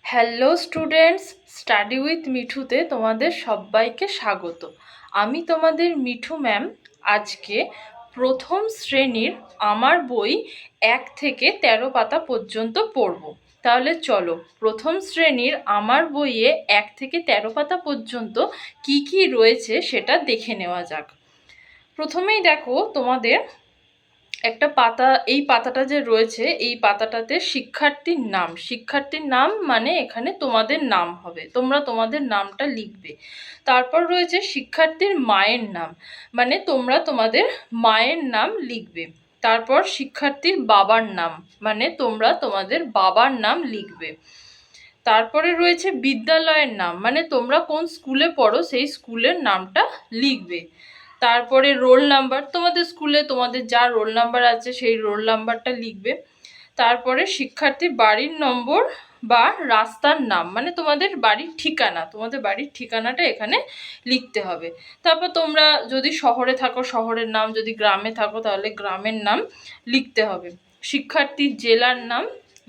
Hello students, study with মিঠুতে তোমাদের সবাইকে স্বাগত। আমি তোমাদের মিঠু ম্যাম। আজকে প্রথম শ্রেণীর আমার বই 1 থেকে 13 পাতা পর্যন্ত পড়ব। তাহলে চলো প্রথম শ্রেণীর আমার বইয়ে 1 থেকে 13 পাতা পর্যন্ত কি কি রয়েছে সেটা দেখে নেওয়া যাক। প্রথমেই দেখো তোমাদের একটা পাতা, এই পাতাটা যে রয়েছে এই পাতাটাতে শিক্ষার্থীর নাম মানে এখানে তোমাদের নাম হবে, তোমরা তোমাদের নামটা লিখবে। তারপর রয়েছে শিক্ষার্থীর মায়ের নাম, মানে তোমরা তোমাদের মায়ের নাম লিখবে। তারপর শিক্ষার্থীর বাবার নাম, মানে তোমরা তোমাদের বাবার নাম লিখবে। তারপরে রয়েছে বিদ্যালয়ের নাম, মানে তোমরা কোন স্কুলে পড়ো সেই স্কুলের নামটা লিখবে। তারপরে রোল নাম্বার, তোমাদের স্কুলে তোমাদের যা রোল নাম্বার আছে সেই রোল নাম্বারটা লিখবে। তারপরে শিক্ষার্থীর বাড়ির নম্বর বা রাস্তার নাম, মানে তোমাদের বাড়ির ঠিকানা, তোমাদের বাড়ির ঠিকানাটা এখানে লিখতে হবে। তারপর তোমরা যদি শহরে থাকো শহরের নাম, যদি গ্রামে থাকো তাহলে গ্রামের নাম লিখতে হবে। শিক্ষার্থীর জেলার নাম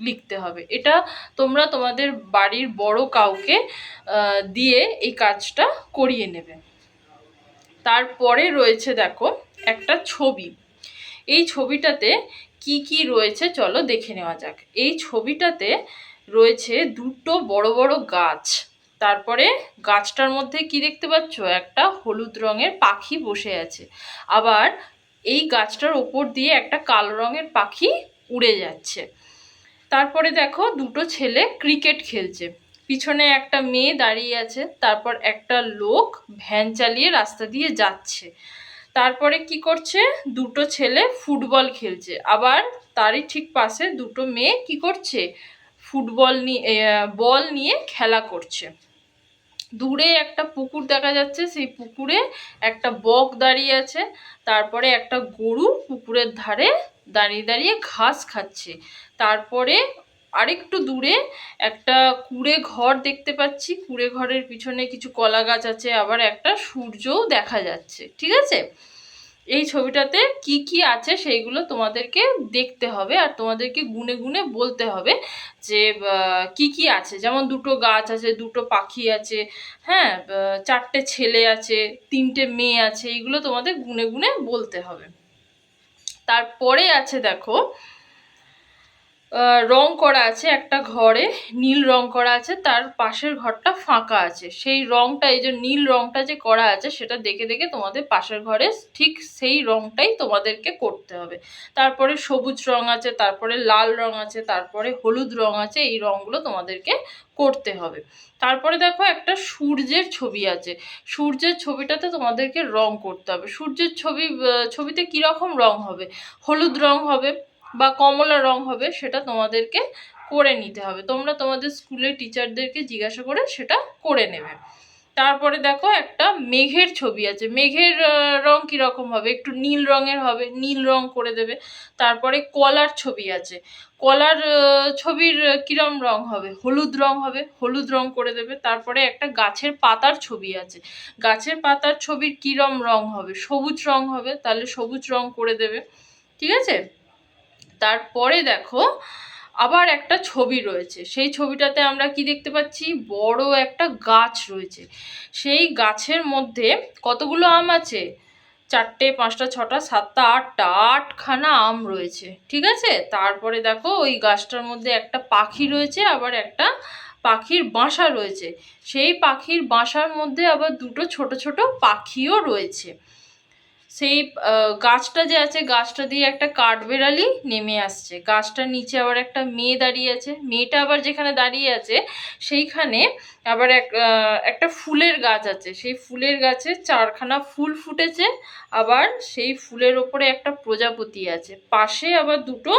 লিখতে হবে। এটা তোমরা তোমাদের বাড়ির বড় কাউকে দিয়ে এই কাজটা করিয়ে নেবে। তারপরে রয়েছে দেখো একটা ছবি। এই ছবিটাতে কি কি রয়েছে চলো দেখে নেওয়া যাক। এই ছবিটাতে রয়েছে দুটো বড় বড় গাছ। তারপরে গাছটার মধ্যে কি দেখতে পাচ্ছ, একটা হলুদ রঙের পাখি বসে আছে। আবার এই গাছটার ওপর দিয়ে একটা কালো রঙের পাখি উড়ে যাচ্ছে। তারপরে দেখো দুটো ছেলে ক্রিকেট খেলছে, পিছনে একটা মেয়ে দাঁড়িয়ে আছে। তারপর একটা লোক ভ্যান চালিয়ে রাস্তা দিয়ে যাচ্ছে। তারপরে কি করছে, দুটো ছেলে ফুটবল খেলছে। আবার তারই ঠিক পাশে দুটো মেয়ে কি করছে, বল নিয়ে খেলা করছে। দূরে একটা পুকুর দেখা যাচ্ছে, সেই পুকুরে একটা বক দাঁড়িয়ে আছে। তারপরে একটা গরু পুকুরের ধারে দাঁড়িয়ে দাঁড়িয়ে ঘাস খাচ্ছে। তারপরে আরেকটু দূরে একটা কুঁড়ে ঘর দেখতে পাচ্ছি, কুঁড়ে ঘরের পিছনে কিছু কলা গাছ আছে, আবার একটা সূর্যও দেখা যাচ্ছে। ঠিক আছে, এই ছবিটাতে কি কি আছে সেইগুলো তোমাদেরকে দেখতে হবে আর তোমাদেরকে গুনে গুনে বলতে হবে যে কি কি আছে। যেমন দুটো গাছ আছে, দুটো পাখি আছে, হ্যাঁ, চারটে ছেলে আছে, তিনটে মেয়ে আছে, এইগুলো তোমাদের গুনে গুনে বলতে হবে। তারপরে আছে দেখো রং করা আছে একটা ঘরে, নীল রং করা আছে, তার পাশের ঘরটা ফাঁকা আছে। সেই রংটা, এই যে নীল রংটা যে করা আছে সেটা দেখে দেখে তোমাদের পাশের ঘরে ঠিক সেই রংটাই তোমাদেরকে করতে হবে। তারপরে সবুজ রং আছে, তারপরে লাল রং আছে, তারপরে হলুদ রং আছে, এই রংগুলো তোমাদেরকে করতে হবে। তারপরে দেখো একটা সূর্যের ছবি আছে, সূর্যের ছবিটাতে তোমাদেরকে রং করতে হবে। সূর্যের ছবিতে কীরকম রং হবে, হলুদ রং হবে বা কমলা রং হবে, সেটা তোমাদেরকে করে নিতে হবে। তোমরা তোমাদের স্কুলের টিচারদেরকে জিজ্ঞাসা করে সেটা করে নেবে। তারপরে দেখো একটা মেঘের ছবি আছে, মেঘের রং কীরকম হবে, একটু নীল রঙের হবে, নীল রং করে দেবে। তারপরে কলার ছবি আছে, কলার ছবির কিরম রং হবে, হলুদ রং হবে, হলুদ রং করে দেবে। তারপরে একটা গাছের পাতার ছবি আছে, গাছের পাতার ছবির কিরম রং হবে, সবুজ রং হবে, তাহলে সবুজ রং করে দেবে। ঠিক আছে, তারপরে দেখো আবার একটা ছবি রয়েছে, সেই ছবিটাতে আমরা কি দেখতে পাচ্ছি, বড় একটা গাছ রয়েছে। সেই গাছের মধ্যে কতগুলো আম আছে, 4টে 5টা 6টা 7টা 8টা 8খানা আম রয়েছে। ঠিক আছে, তারপরে দেখো ওই গাছটার মধ্যে একটা পাখি রয়েছে, আবার একটা পাখির বাসা রয়েছে। সেই পাখির বাসার মধ্যে আবার দুটো ছোট ছোট পাখিও রয়েছে। সেই গাছটা যে আছে, গাছটা দিয়ে একটা কাঠবেড়ালি নেমে আসছে। গাছটার নিচে আবার একটা মেয়ে দাঁড়িয়ে আছে, মেয়েটা আবার যেখানে দাঁড়িয়ে আছে সেইখানে আবার একটা ফুলের গাছ আছে, সেই ফুলের গাছে 4খানা ফুল ফুটেছে। আবার সেই ফুলের ওপরে একটা প্রজাপতি আছে, পাশে আবার দুটো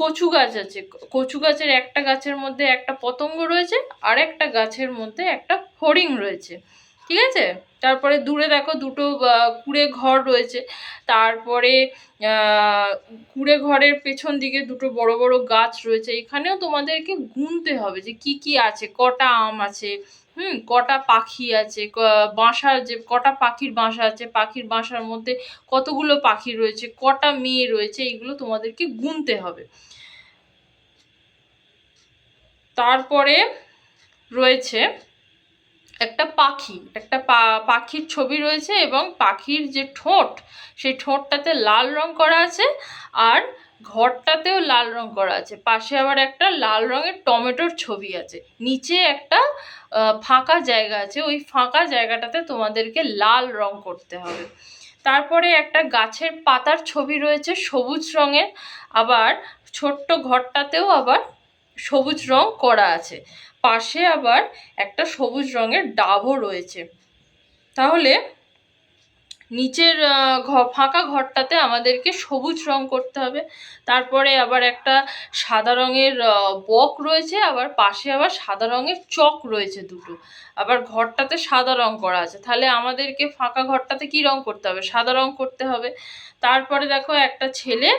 কচু গাছ আছে। কচু গাছের একটা গাছের মধ্যে একটা পতঙ্গ রয়েছে, আর একটা গাছের মধ্যে একটা ফড়িং রয়েছে। ঠিক আছে, তারপরে দূরে দেখো দুটো কুঁড়ে ঘর রয়েছে। তারপরে কুঁড়ে ঘরের পেছন দিকে দুটো বড় বড় গাছ রয়েছে। এখানেও তোমাদেরকে গুনতে হবে যে কি কি আছে, কটা আম আছে, কটা পাখি আছে, বাসার যে কটা পাখির বাসা আছে, পাখির বাসার মধ্যে কতগুলো পাখি রয়েছে, কটা মেয়ে রয়েছে, এইগুলো তোমাদেরকে গুনতে হবে। তারপরে রয়েছে একটা পাখি, একটা পাখির ছবি রয়েছে এবং পাখির যে ঠোঁট, সেই ঠোঁটটাতে লাল রং করা আছে আর ঘরটাতেও লাল রং করা আছে। পাশে আবার একটা লাল রঙের টমেটোর ছবি আছে। নিচে একটা ফাঁকা জায়গা আছে, ওই ফাঁকা জায়গাটাতে তোমাদেরকে লাল রং করতে হবে। তারপরে একটা গাছের পাতার ছবি রয়েছে সবুজ রঙের, আবার ছোট্ট ঘরটাতেও আবার সবুজ রং করা আছে। পাশে আবার একটা সবুজ রঙের ডাবও রয়েছে। তাহলে নিচের ফাঁকা ঘরটাতে আমাদেরকে সবুজ রং করতে হবে। তারপরে আবার একটা সাদা রঙের বক রয়েছে, আবার পাশে আবার সাদা রঙের চক রয়েছে দুটো, আবার ঘরটাতে সাদা রং করা আছে। তাহলে আমাদেরকে ফাঁকা ঘরটাতে কি রং করতে হবে? সাদা রং করতে হবে। তারপরে দেখো একটা ছেলে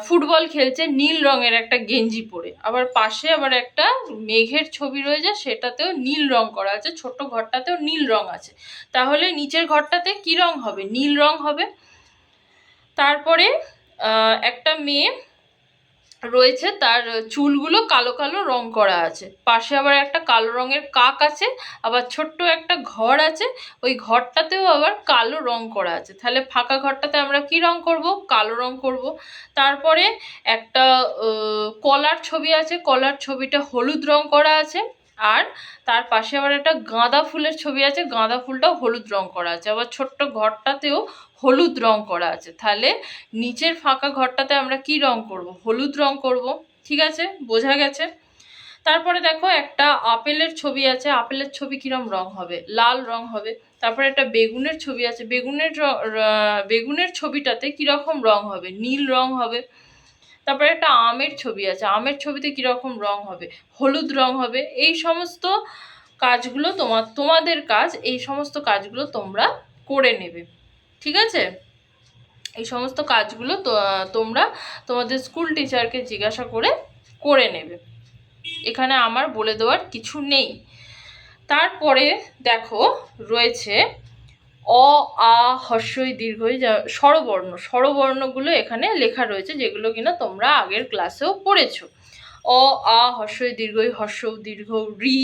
ফুটবল খেলছে নীল রঙের একটা গেঞ্জি পরে, আবার পাশে আবার একটা মেঘের ছবি রয়েছে, সেটাতেও নীল রং করা আছে, ছোট্ট ঘরটাতেও নীল রং আছে। তাহলে নিচের ঘরটাতে কি রং হবে? নীল রং হবে। তারপরে একটা মেয়ে রয়েছে, তার চুলগুলো কালো কালো রং করা আছে। পাশে আবার একটা কালো রঙের কাক আছে, আবার ছোট্ট একটা ঘর আছে, ওই ঘরটাতেও আবার কালো রং করা আছে। তাহলে ফাঁকা ঘরটাতে আমরা কি রং করব? কালো রং করব। তারপরে একটা কলার ছবি আছে, কলার ছবিটা হলুদ রং করা আছে, আর তার পাশে আবার একটা গাঁদা ফুলের ছবি আছে, গাঁদা ফুলটাও হলুদ রং করা আছে, আবার ছোট্ট ঘরটাতেও হলুদ রং করা আছে। তাহলে নিচের ফাঁকা ঘরটাতে আমরা কি রং করব? হলুদ রং করব। ঠিক আছে, বোঝা গেছে? তারপরে দেখো একটা আপেলের ছবি আছে, আপেলের ছবি কিরম রং হবে? লাল রং হবে। তারপরে একটা বেগুনের ছবি আছে, বেগুনের ছবিটাতে কিরকম রং হবে? নীল রং হবে। তারপরে একটা আমের ছবি আছে, আমের ছবিতে কিরকম রং হবে? হলুদ রং হবে। এই সমস্ত কাজগুলো তোমাদের কাজ, এই সমস্ত কাজগুলো তোমরা করে নেবে। ঠিক আছে, এই সমস্ত কাজগুলো তোমরা তোমাদের স্কুল টিচারকে জিজ্ঞাসা করে নেবে। এখানে আমার বলে দেওয়ার কিছু নেই। তারপরে দেখো রয়েছে অ আ হ্রস্বই দীর্ঘই, স্বরবর্ণগুলো এখানে লেখা রয়েছে, যেগুলো কিনা তোমরা আগের ক্লাসেও পড়েছো। অ আ হ্রস্বই দীর্ঘই, হ্রস্ব দীর্ঘ রি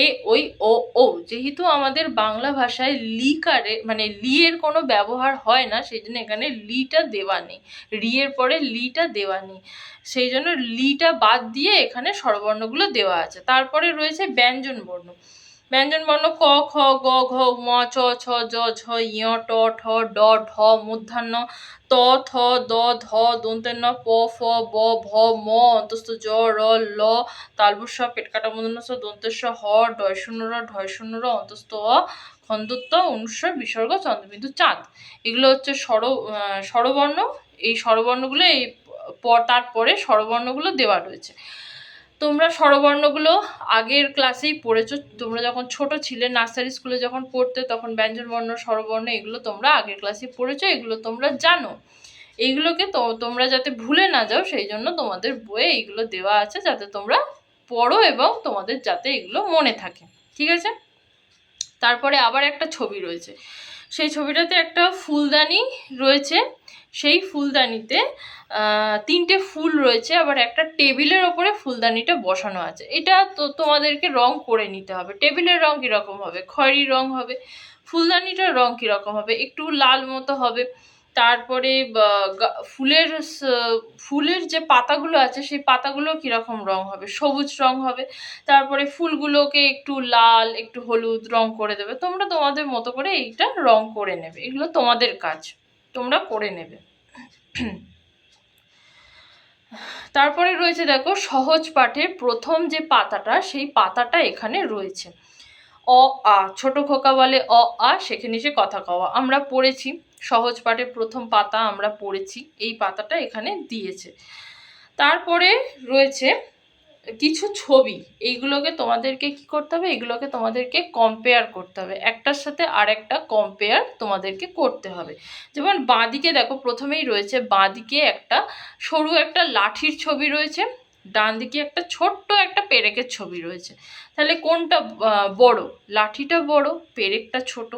এ ওই ও ও। যেহেতু আমাদের বাংলা ভাষায় লিকারে মানে লি এর কোনো ব্যবহার হয় না, সেই জন্য এখানে লিটা দেওয়া নেই, রি এর পরে লিটা দেওয়া নেই, সেই জন্য লিটা বাদ দিয়ে এখানে স্বরবর্ণগুলো দেওয়া আছে। তারপরে রয়েছে ব্যঞ্জন বর্ণ। ব্যঞ্জন বর্ণ ক খ গ ঘ ম চ ছ জ ঝ ঞ ট ঠ ড ঢ মূর্ধন্য ত থ দ ধ দন্তের ন প ফ ব ভ ম অন্তস্থ জ র ল তালবস্য পেটকাটা মূর্ধন্য স দন্তের স হ ডয় শূন্য র ঢয় শূন্য র অন্তস্থ অ খন্দত্ব অনুস্বর বিসর্গ চন্দ্রবিন্দু চাঁদ। এগুলো হচ্ছে স্বরবর্ণ। এই স্বরবর্ণগুলো তারপরে স্বরবর্ণগুলো দেওয়া রয়েছে। তোমরা স্বরবর্ণগুলো আগের ক্লাসেই পড়েছো, তোমরা যখন ছোট ছিলে, নার্সারি স্কুলে যখন পড়তে, তখন ব্যঞ্জনবর্ণ স্বরবর্ণ এগুলো তোমরা আগের ক্লাসেই পড়েছো, এগুলো তোমরা জানো। এইগুলোকে তোমরা যাতে ভুলে না যাও, সেই জন্য তোমাদের বইয়ে এইগুলো দেওয়া আছে, যাতে তোমরা পড়ো এবং তোমাদের যাতে এগুলো মনে থাকে। ঠিক আছে, তারপরে আবার একটা ছবি রয়েছে, সেই ছবিটাতে একটা ফুলদানি রয়েছে, সেই ফুলদানিতে তিনটে ফুল রয়েছে, আবার একটা টেবিলের ওপরে ফুলদানিটা বসানো আছে। এটা তো তোমাদেরকে রং করে নিতে হবে। টেবিলের রং কীরকম হবে? খয়েরি রং হবে। ফুলদানিটার রং কীরকম হবে? একটু লাল মতো হবে। তারপরে ফুলের যে পাতাগুলো আছে, সেই পাতাগুলো কীরকম রং হবে? সবুজ রং হবে। তারপরে ফুলগুলোকে একটু লাল একটু হলুদ রং করে দেবে। তোমরা তোমাদের মতো করে এইটা রং করে নেবে, এগুলো তোমাদের কাজ, তোমরা করে নেবে। তারপরে রয়েছে দেখো সহজ পাঠের প্রথম যে পাতাটা, সেই পাতাটা এখানে রয়েছে। অ আ, ছোট খোকা বলে অ আ, সেখানে এসে কথা কওয়া, আমরা পড়েছি। সহজ পাঠের প্রথম পাতা আমরা পড়েছি, এই পাতাটা এখানে দিয়েছে। তারপরে রয়েছে কিছু ছবি, এইগুলোকে তোমাদেরকে কি করতে হবে? এগুলোকে তোমাদেরকে কম্পেয়ার করতে হবে, একটার সাথে আরেকটা কম্পেয়ার তোমাদেরকে করতে হবে। যেমন বাঁদিকে দেখো প্রথমেই রয়েছে, বাঁদিকে একটা সরু একটা লাঠির ছবি রয়েছে, ডান দিকে একটা ছোট্ট একটা পেরেকের ছবি রয়েছে। তাহলে কোনটা বড়? লাঠিটা বড়, পেরেকটা ছোট।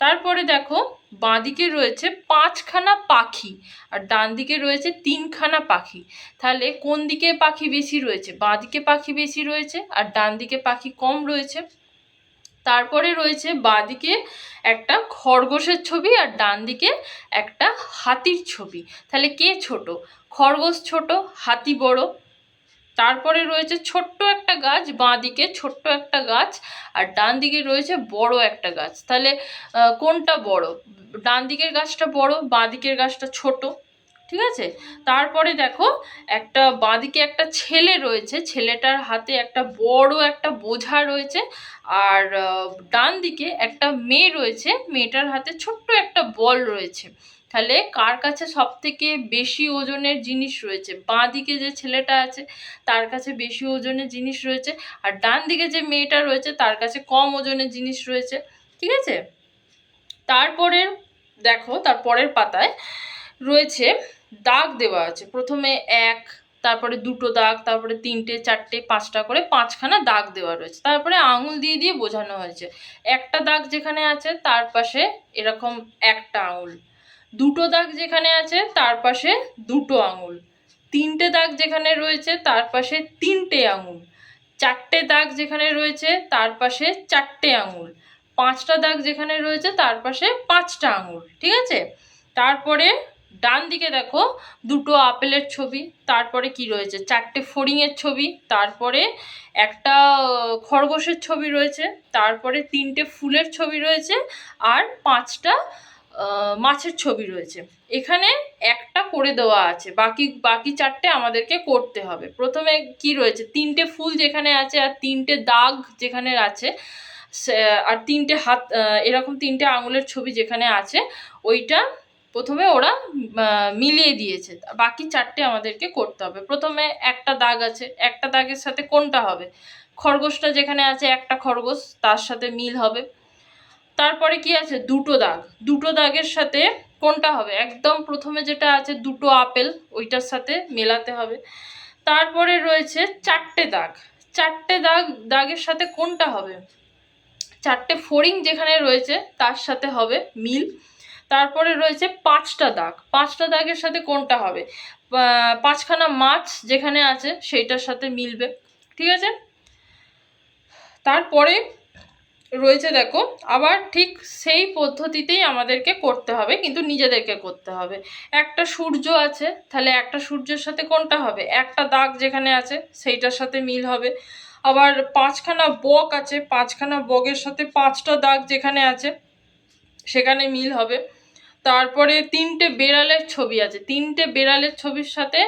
তারপরে দেখো বাঁদিকে রয়েছে 5খানা পাখি আর ডান দিকে রয়েছে 3খানা পাখি। তাহলে কোন দিকে পাখি বেশি রয়েছে? বাঁদিকে পাখি বেশি রয়েছে আর ডান দিকে পাখি কম রয়েছে। তারপরে রয়েছে বাঁদিকে একটা খরগোশের ছবি আর ডান দিকে একটা হাতির ছবি। তাহলে কে ছোট? খরগোশ ছোট, হাতি বড়। তারপরে রয়েছে ছোট্ট একটা গাছ, বাঁদিকে ছোট্ট একটা গাছ আর ডান দিকে রয়েছে বড় একটা গাছ। তাহলে কোনটা বড়? ডান দিকের গাছটা বড়, বাঁদিকের গাছটা ছোট। ঠিক আছে। তারপরে দেখো একটা বাঁদিকে একটা ছেলে রয়েছে, ছেলেটার হাতে একটা বড় একটা বোঝা রয়েছে। আর ডান দিকে একটা মেয়ে রয়েছে, মেয়েটার হাতে ছোট্ট একটা বল রয়েছে। তাহলে কার কাছে সব থেকে বেশি ওজনের জিনিস রয়েছে? বাঁ দিকে যে ছেলেটা আছে তার কাছে বেশি ওজনের জিনিস রয়েছে, আর ডান দিকে যে মেয়েটা রয়েছে তার কাছে কম ওজনের জিনিস রয়েছে। ঠিক আছে। তারপরে দেখো তারপরের পাতায় রয়েছে দাগ দেওয়া আছে। প্রথমে 1, তারপরে 2টো দাগ, তারপরে 3টে, 4টে, 5টা করে 5খানা দাগ দেওয়া রয়েছে। তারপরে আঙুল দিয়ে দিয়ে বোঝানো হয়েছে। একটা দাগ যেখানে আছে তার পাশে এরকম একটা আঙুল, 2টো দাগ যেখানে আছে তার পাশে 2টো আঙুল, 3টে দাগ যেখানে রয়েছে তার পাশে 3টে আঙুল, 4টে দাগ যেখানে রয়েছে তার পাশে 4টে আঙুল, 5টা দাগ যেখানে রয়েছে তার পাশে 5টা আঙুল। ঠিক আছে। তারপরে ডান দিকে দেখো 2টো আপেলের ছবি, তারপরে কি রয়েছে 4টে ফড়িংয়ের ছবি, তারপরে একটা খরগোশের ছবি রয়েছে, তারপরে 3টে ফুলের ছবি রয়েছে আর 5টা মাছের ছবি রয়েছে। এখানে একটা করে দেওয়া আছে, বাকি 4টে আমাদেরকে করতে হবে। প্রথমে কি রয়েছে 3টে ফুল যেখানে আছে আর 3টে দাগ যেখানে আছে আর 3টে হাত এরকম 3টে আঙুলের ছবি যেখানে আছে ওইটা প্রথমে ওরা মিলিয়ে দিয়েছে। বাকি 4টে আমাদেরকে করতে হবে। প্রথমে একটা দাগ আছে, একটা দাগের সাথে কোনটা হবে? খরগোশটা যেখানে আছে একটা খরগোশ, তার সাথে মিল হবে। তারপরে কি আছে 2টো দাগ, 2টো দাগের সাথে কোনটা হবে? একদম প্রথমে যেটা আছে 2টো আপেল, ওইটার সাথে মেলাতে হবে। তারপরে রয়েছে 4টে দাগ, 4টে দাগের সাথে কোনটা হবে? 4টে ফড়িং যেখানে রয়েছে তার সাথে হবে মিল। তারপরে রয়েছে 5টা দাগ, 5টা দাগের সাথে কোনটা হবে? 5খানা মাছ যেখানে আছে সেইটার সাথে মিলবে। ঠিক আছে। তারপরে রয়েছে দেখো আবার ঠিক সেই পদ্ধতিতেই আমাদেরকে করতে হবে, কিন্তু নিজেদেরকে করতে হবে। একটা সূর্য আছে, তাহলে একটা সূর্যের সাথে কোনটা হবে? একটা দাগ যেখানে আছে সেইটার সাথে মিল হবে। আবার 5খানা বক আছে, 5খানা বকের সাথে 5টা দাগ যেখানে আছে সেখানে মিল হবে। তারপরে 3টে বেড়ালের ছবি আছে, 3টে বেড়ালের ছবির সাথে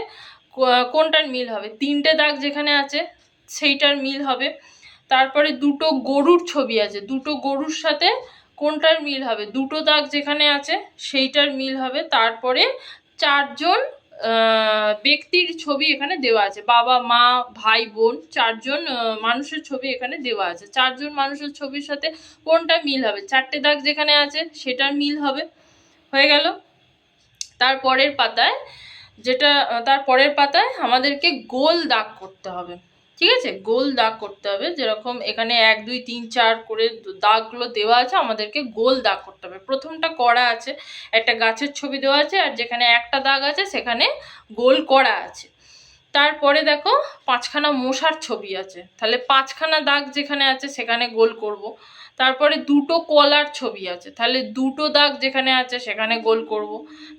কোনটার মিল হবে? 3টে দাগ যেখানে আছে সেইটার মিল হবে। তারপরে 2টো গরুর ছবি আছে, 2টো গরুর সাথে কোনটার মিল হবে? 2টো দাগ যেখানে আছে সেইটার মিল হবে। তারপরে 4জন ব্যক্তির ছবি এখানে দেওয়া আছে, বাবা, মা, ভাই, বোন, 4জন মানুষের ছবি এখানে দেওয়া আছে। 4জন মানুষের ছবির সাথে কোনটা মিল হবে? 4টে দাগ যেখানে আছে সেটার মিল হবে। হয়ে গেল। তারপরের পাতায় আমাদেরকে গোল দাগ করতে হবে। ঠিক আছে। গোল দাগ করতে হবে, যেরকম এখানে 1, 2, 3, 4 করে দাগগুলো দেওয়া আছে, আমাদেরকে গোল দাগ করতে হবে। প্রথমটা করা আছে, একটা গাছের ছবি দেওয়া আছে আর যেখানে একটা দাগ আছে সেখানে গোল করা আছে। তারপরে দেখো 5খানা মশার ছবি আছে, তাহলে 5খানা দাগ যেখানে আছে সেখানে গোল করব। তারপরে 2টো কলার ছবি আছে, তাহলে 2টো দাগ যেখানে আছে সেখানে গোল করব।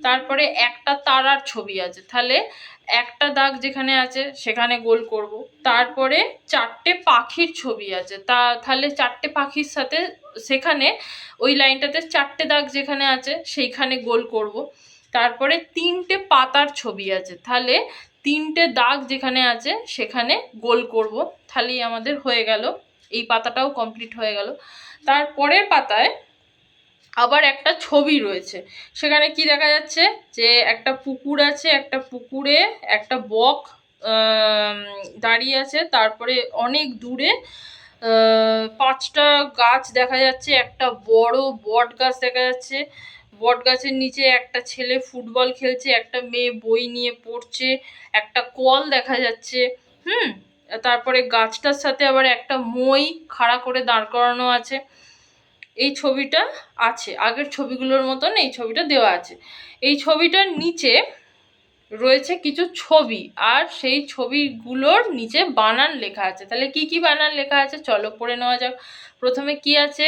তারপরে একটা তারার ছবি আছে, তাহলে একটা দাগ যেখানে আছে সেখানে গোল করব। তারপরে 4টে পাখির ছবি আছে, তাহলে 4টে পাখির সাথে সেখানে ওই লাইনটাতে 4টে দাগ যেখানে আছে সেইখানে গোল করব। তারপরে 3টে পাতার ছবি আছে, তাহলে 3টে দাগ যেখানে আছে সেখানে গোল করব। তাহলেই আমাদের হয়ে গেল, এই পাতাটাও কমপ্লিট হয়ে গেল। তারপরের পাতায় আবার একটা ছবি রয়েছে, সেখানে কি দেখা যাচ্ছে যে একটা পুকুর আছে, একটা পুকুরে একটা বক দাঁড়িয়ে আছে। তারপরে অনেক দূরে 5টা গাছ দেখা যাচ্ছে, একটা বড় বট গাছ দেখা যাচ্ছে। বট গাছের নিচে একটা ছেলে ফুটবল খেলছে, একটা মেয়ে বই নিয়ে পড়ছে, একটা কল দেখা যাচ্ছে। তারপরে গাছটার সাথে আবার একটা মই খাড়া করে দাঁড় করানো আছে। এই ছবিটা আছে, আগের ছবিগুলোর মতন এই ছবিটা দেওয়া আছে। এই ছবিটার নিচে রয়েছে কিছু ছবি, আর সেই ছবিগুলোর নিচে বানান লেখা আছে। তাহলে কি কি বানান লেখা আছে চলো পড়ে নেওয়া যাক। প্রথমে কি আছে,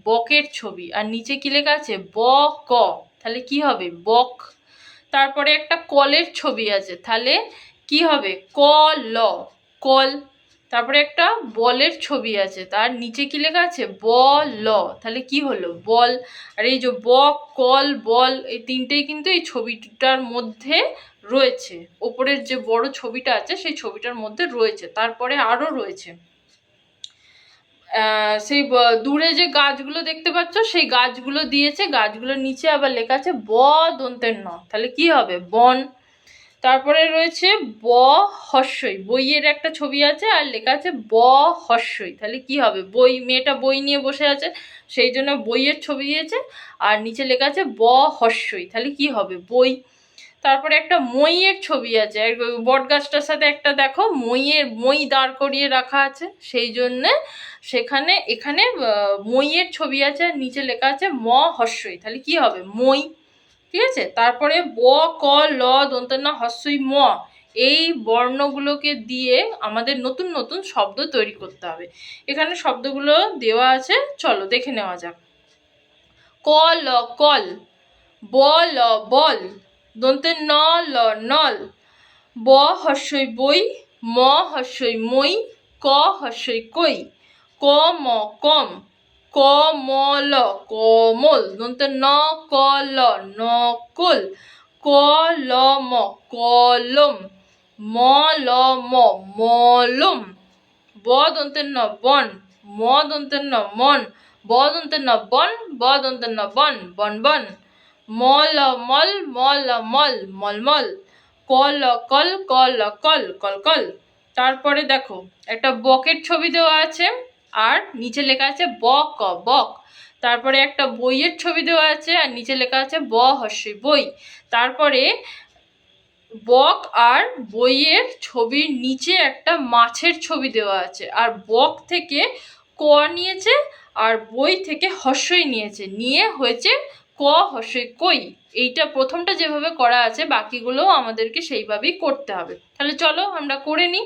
বকের ছবি, আর নিচে কি লেখা আছে, ব ক, তাহলে কি হবে, বক। তারপরে একটা কলের ছবি আছে, তাহলে কি হবে, ক ল, কল। তারপরে একটা বলের ছবি আছে, তার নিচে কি লেখা আছে, ব ল, তাহলে কি হলো, বল। আর এই যে বক, কল, বল, এই তিনটেই কিন্তু এই ছবিটার মধ্যে রয়েছে। ওপরের যে বড় ছবিটা আছে সেই ছবিটার মধ্যে রয়েছে। তারপরে আরো রয়েছে সেই দূরে যে গাছগুলো দেখতে পাচ্ছ সেই গাছগুলো দিয়েছে, গাছগুলোর নিচে আবার লেখা আছে ব দন্তের ন, তাহলে কি হবে, বন। তারপরে রয়েছে ব হস্যই, বইয়ের একটা ছবি আছে আর লেখা আছে ব হস্যই, তাহলে কি হবে, বই। মেয়েটা বই নিয়ে বসে আছে সেই জন্য বইয়ের ছবি দিয়েছে, আর নিচে লেখা আছে ব হস্যই, তাহলে কি হবে, বই। তারপরে একটা মইয়ের ছবি আছে, বট গাছটার সাথে একটা দেখো মই দাঁড় করিয়ে রাখা আছে, সেই জন্যে এখানে মইয়ের ছবি আছে, আর নিচে লেখা আছে ম হস্যই, তাহলে কি হবে, মই। ঠিক আছে। তারপরে ব ক ল দন্তন্য হস্যই ম, এই বর্ণগুলোকে দিয়ে আমাদের নতুন নতুন শব্দ তৈরি করতে হবে। এখানে শব্দগুলো দেওয়া আছে, চলো দেখে নেওয়া যাক। ক ল কল, ব ল বল, দন্তে ন ল নল, ব হস্যই বই, ম হস্যই মই, ক হস্যই কই, ক ম কম, ক ম ল কমল, দন্তে ন ক ল নকল, ক ল ম কলম, ম ল ম মলম, ব দন্তে ন বন, ম দন্তে ন মন, ব দন্তে ন বন, ব দন্তে ন বন, বন বন, ম ল মল, ম ল মল, মলমল, ক ল কল, ক ল কল, কল কল। তারপরে দেখো একটা বকের ছবি দেওয়া আছে, আর নিচে লেখা আছে ব ক, বক। তারপরে একটা বইয়ের ছবি দেওয়া আছে, আর নিচে লেখা আছে ব হস্যই বই। তারপরে বক আর বইয়ের ছবির নিচে একটা মাছের ছবি দেওয়া আছে, আর বক থেকে ক নিয়েছে আর বই থেকে হস্যই নিয়েছে, নিয়ে হয়েছে ক হস্যই কই। এইটা প্রথমটা যেভাবে করা আছে বাকিগুলোও আমাদেরকে সেইভাবেই করতে হবে। তাহলে চলো আমরা করে নিই।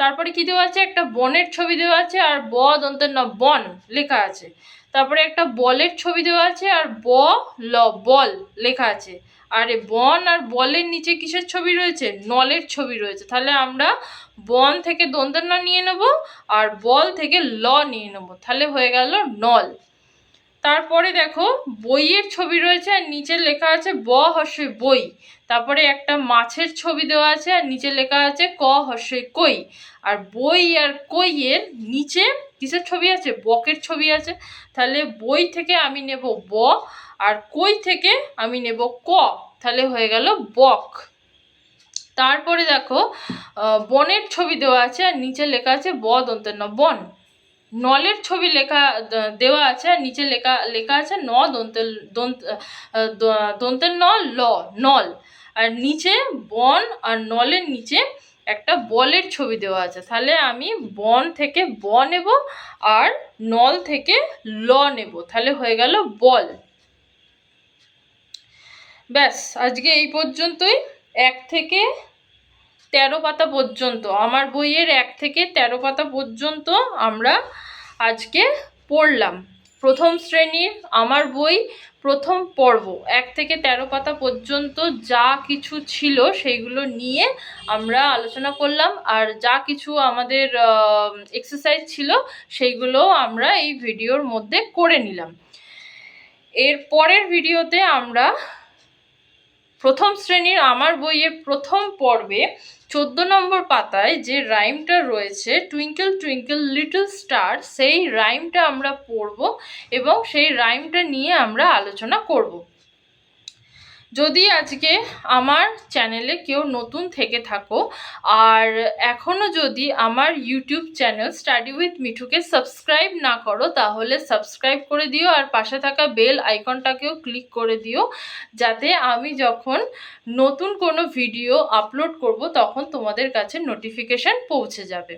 তারপরে কি দেওয়া আছে, একটা বনের ছবি দেওয়া আছে, আর ব দন্তের ন বন লেখা আছে। তারপরে একটা বলের ছবি দেওয়া আছে, আর ব ল বল লেখা আছে। আর বন আর বলের নিচে কিসের ছবি রয়েছে, নলের ছবি রয়েছে। তাহলে আমরা বন থেকে দন্তের ন নিয়ে নেব, আর বল থেকে ল নিয়ে নেব, তাহলে হয়ে গেল নল। তারপরে দেখো বইয়ের ছবি রয়েছে, আর নিচে লেখা আছে ব হস্যই বই। তারপরে একটা মাছের ছবি দেওয়া আছে, আর নিচে লেখা আছে ক হস্যই কই। আর বই আর কইয়ের নিচে কিসের ছবি আছে, বকের ছবি আছে। তাহলে বই থেকে আমি নেব ব, আর কই থেকে আমি নেব ক, তাহলে হয়ে গেল বক। তারপরে দেখো বনের ছবি দেওয়া আছে, আর নিচে লেখা আছে ব দন্তের ন বন। নলের ছবি দেওয়া আছে, আর নিচে লেখা আছে ন দন্তের ন ল, নল। আর নিচে বন আর নলের নিচে একটা বলের ছবি দেওয়া আছে, তাহলে আমি বন থেকে ব নেব, আর নল থেকে ল নেব, তাহলে হয়ে গেল বল। ব্যাস, আজকে এই পর্যন্তই। 1 থেকে 13 পাতা পর্যন্ত, আমার বইয়ের 1 থেকে 13 পাতা পর্যন্ত আমরা আজকে পড়লাম। প্রথম শ্রেণীর আমার বই প্রথম পর্ব 1 থেকে 13 পাতা পর্যন্ত যা কিছু ছিল সেইগুলো নিয়ে আমরা আলোচনা করলাম, আর যা কিছু আমাদের এক্সারসাইজ ছিল সেইগুলো আমরা এই ভিডিওর মধ্যে করে নিলাম। এর পরের ভিডিওতে আমরা প্রথম শ্রেণীর আমার বইয়ের প্রথম পর্বে 14 নম্বর পাতায় যে রাইমটা রয়েছে টুইঙ্কেল টুইঙ্কেল লিটল স্টার, সেই রাইমটা আমরা পড়ব এবং সেই রাইমটা নিয়ে আমরা আলোচনা করব। যদি আজকে আমার চ্যানেলে কেউ নতুন থেকে থাকো আর এখনও যদি আমার ইউটিউব চ্যানেল স্টাডি উইথ মিঠুকে সাবস্ক্রাইব না করো, তাহলে সাবস্ক্রাইব করে দিও, আর পাশে থাকা বেল আইকনটাকেও ক্লিক করে দিও, যাতে আমি যখন নতুন কোনো ভিডিও আপলোড করব তখন তোমাদের কাছে নোটিফিকেশান পৌঁছে যাবে।